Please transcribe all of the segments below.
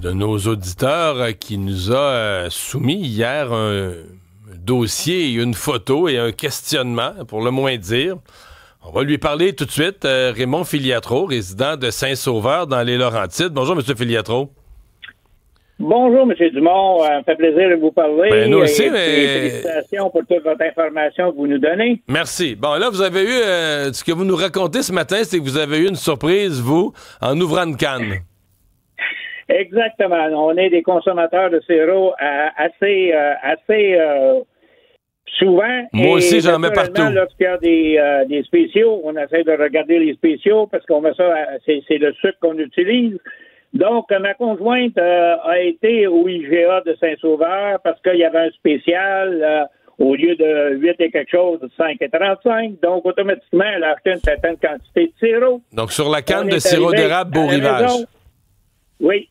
de nos auditeurs qui nous a soumis hier un dossier et une photo et un questionnement, pour le moins dire. On va lui parler tout de suite. Raymond Filiatro, résident de Saint-Sauveur dans les Laurentides. Bonjour, M. Filiatro. Bonjour, M. Dumont. Ça me fait plaisir de vous parler. Ben, nous aussi, mais... Félicitations pour toute votre information que vous nous donnez. Merci. Bon, là, vous avez eu... ce que vous nous racontez ce matin, c'est que vous avez eu une surprise, vous, en ouvrant une canne. Exactement. On est des consommateurs de sirop assez souvent. Moi aussi, j'en mets partout. Lorsqu'il y a des spéciaux, on essaie de regarder les spéciaux parce qu'on met ça, c'est le sucre qu'on utilise. Donc, ma conjointe a été au IGA de Saint-Sauveur parce qu'il y avait un spécial au lieu de 8 et quelque chose, 5,35. Donc, automatiquement, elle a acheté une certaine quantité de sirop. Donc, sur la canne de sirop d'érable Beau Rivage. Oui.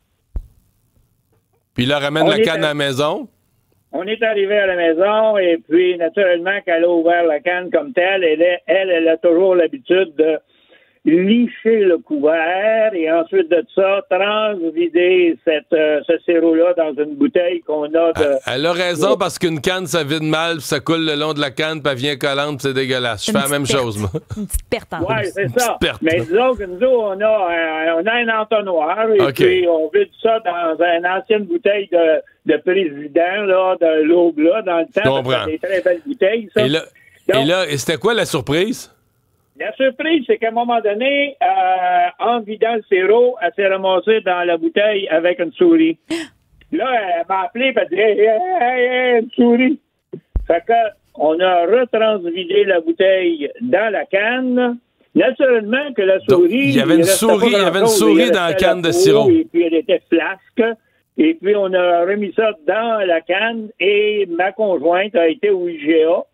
Puis, il leur ramène la canne à la maison. On est arrivé à la maison et puis, naturellement, qu'elle a ouvert la canne comme telle, elle a toujours l'habitude de licher le couvert et ensuite de ça, transvider ce sirop-là dans une bouteille qu'on a de... Elle a raison parce qu'une canne, ça vide mal, puis ça coule le long de la canne, puis elle vient collante, puis c'est dégueulasse. Je fais la même chose, moi. Une petite perte en plus. Oui, c'est ça. Mais disons que nous, on a un entonnoir et puis on vide ça dans une ancienne bouteille de président, là, de l'Aube, là, dans le temps. C'est des très belles bouteilles, ça. Et c'était quoi la surprise? La surprise, c'est qu'à un moment donné, en vidant le sirop, elle s'est ramassée dans la bouteille avec une souris. Là, elle m'a appelé et elle dit hey, une souris. Fait que on a retransvidé la bouteille dans la canne. Naturellement que la souris... Donc, il y avait une souris dans la canne de sirop. Et puis elle était flasque. Et puis on a remis ça dans la canne et ma conjointe a été au IGA,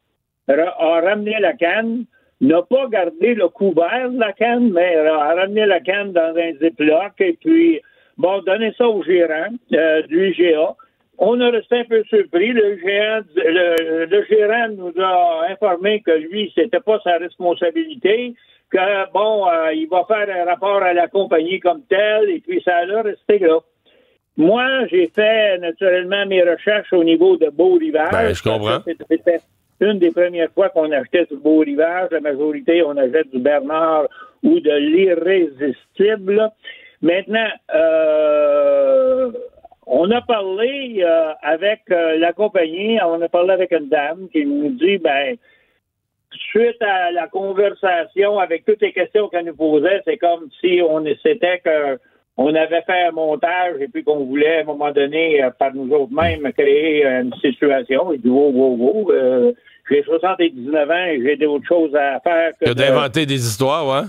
a ramené la canne, n'a pas gardé le couvert de la canne, mais a ramené la canne dans un ziploc et puis, donné ça au gérant du IGA. On a resté un peu surpris. Le gérant nous a informé que lui, c'était pas sa responsabilité, que, il va faire un rapport à la compagnie comme telle, et puis ça a resté là. Moi, j'ai fait naturellement mes recherches au niveau de Beau Rivage. Ben, je comprends. C'était une des premières fois qu'on achetait du Beau Rivage. La majorité, on achète du Bernard ou de l'Irrésistible. Maintenant, on a parlé avec la compagnie, on a parlé avec une dame qui nous dit, suite à la conversation avec toutes les questions qu'elle nous posait, c'est comme si on avait fait un montage et puis qu'on voulait, à un moment donné, par nous autres mêmes, créer une situation. Il dit, wow, j'ai 79 ans et j'ai d'autres choses à faire que d'inventer des histoires, ouais.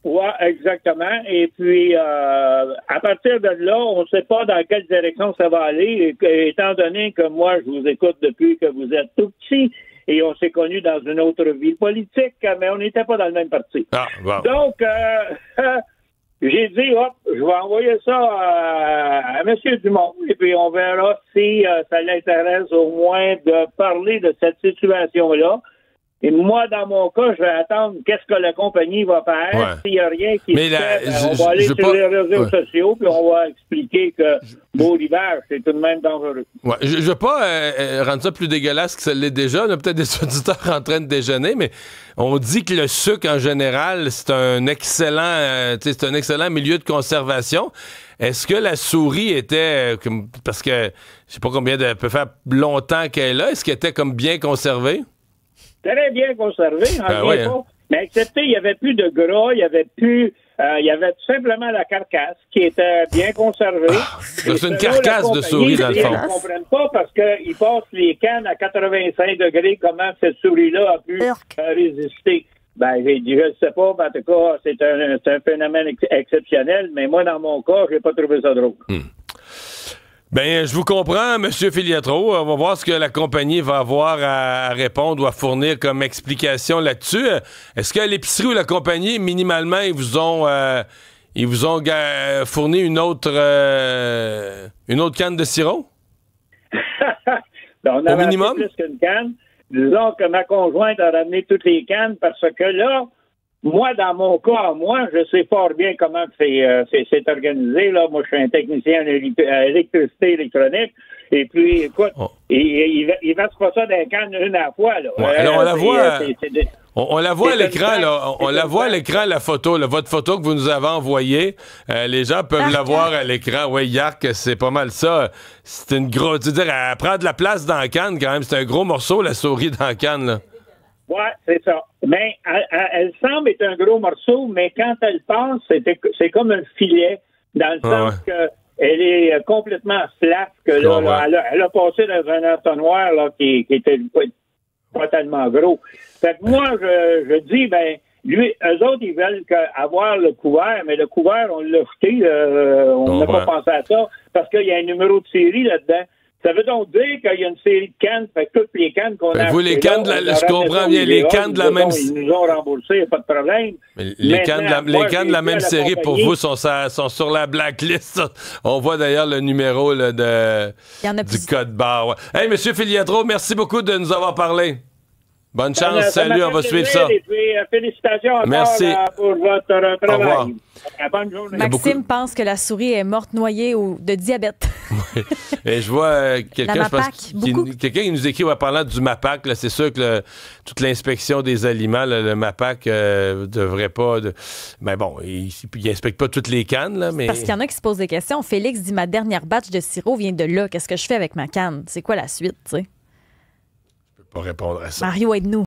Oui, exactement. Et puis, à partir de là, on ne sait pas dans quelle direction ça va aller, étant donné que moi, je vous écoute depuis que vous êtes tout petit, et on s'est connus dans une autre vie politique, mais on n'était pas dans le même parti. Ah, wow. Donc, j'ai dit, je vais envoyer ça à M. Dumont, et puis on verra si ça l'intéresse au moins de parler de cette situation-là. Et moi, dans mon cas, je vais attendre qu'est-ce que la compagnie va faire. Ouais. S'il n'y a rien qui se fait, on va aller sur les réseaux sociaux, puis on va expliquer que Beau Rivage, c'est tout de même dangereux. Ouais. Je ne veux pas rendre ça plus dégueulasse que ça l'est déjà. On a peut-être des auditeurs en train de déjeuner, mais on dit que le sucre, en général, c'est un excellent milieu de conservation. Est-ce que la souris était... parce que je ne sais pas combien elle peut faire longtemps qu'elle est là. Est-ce qu'elle était comme bien conservée? Très bien conservé, mais excepté, il n'y avait plus de gras, il y avait tout simplement la carcasse qui était bien conservée. C'est une carcasse de souris, dans le fond. Ils ne comprennent pas parce qu'ils passent les cannes à 85 degrés, comment cette souris-là a pu résister. Je ne sais pas, mais en tout cas, c'est un phénomène exceptionnel, mais moi, dans mon cas, je n'ai pas trouvé ça drôle. Je vous comprends, M. Filiatro. On va voir ce que la compagnie va avoir à répondre ou à fournir comme explication là-dessus. Est-ce qu'à l'épicerie ou la compagnie, minimalement, ils vous ont fourni une autre canne de sirop? On avait plus qu'une canne. Disons que ma conjointe a ramené toutes les cannes parce que là, moi, dans mon cas, je sais fort bien comment c'est organisé. Là. Moi, je suis un technicien en électricité électronique. Et puis, écoute, il verse pas ça d'un can une à la fois. Là. Ouais, alors, on la voit... On la voit à l'écran, là. On la voit à l'écran, la photo, là, votre photo que vous nous avez envoyée. Les gens peuvent la voir à l'écran. Oui, Yark, c'est pas mal ça. C'est une grosse... Tu veux dire, elle prend de la place dans la canne, quand même. C'est un gros morceau, la souris dans la canne, là. Oui, c'est ça. Mais elle semble être un gros morceau, mais quand elle passe, c'est comme un filet, dans le sens que elle est complètement flasque. Là, elle a passé dans un entonnoir là, qui était pas tellement gros. Fait que moi, je dis, eux autres, ils veulent avoir le couvert, mais le couvert, on l'a jeté, on n'a pas pensé à ça, parce qu'il y a un numéro de série là-dedans. Ça veut donc dire qu'il y a une série de cannes, fait que toutes les cannes qu'on a... Vous, les cannes, je comprends bien, les cannes de la même... Ils nous ont remboursé, il n'y a pas de problème. Les cannes de la même série, pour vous, sont sur la blacklist. On voit d'ailleurs le numéro là, du code barre. Ouais. Hey, M. Filiatro, merci beaucoup de nous avoir parlé. Bonne chance, salut, on va suivre ça. Et puis, félicitations encore pour votre travail. Bonne journée. Maxime pense que la souris est morte noyée ou de diabète. Oui. Et je vois quelqu'un qui nous écrit parlant du MAPAC. C'est sûr que toute l'inspection des aliments, le MAPAC devrait pas... Mais bon, il n'inspecte pas toutes les cannes. Là, mais... Parce qu'il y en a qui se posent des questions. Félix dit, ma dernière batch de sirop vient de là. Qu'est-ce que je fais avec ma canne? C'est quoi la suite, tu sais? Je peux pas répondre à ça. Mario, aide-nous.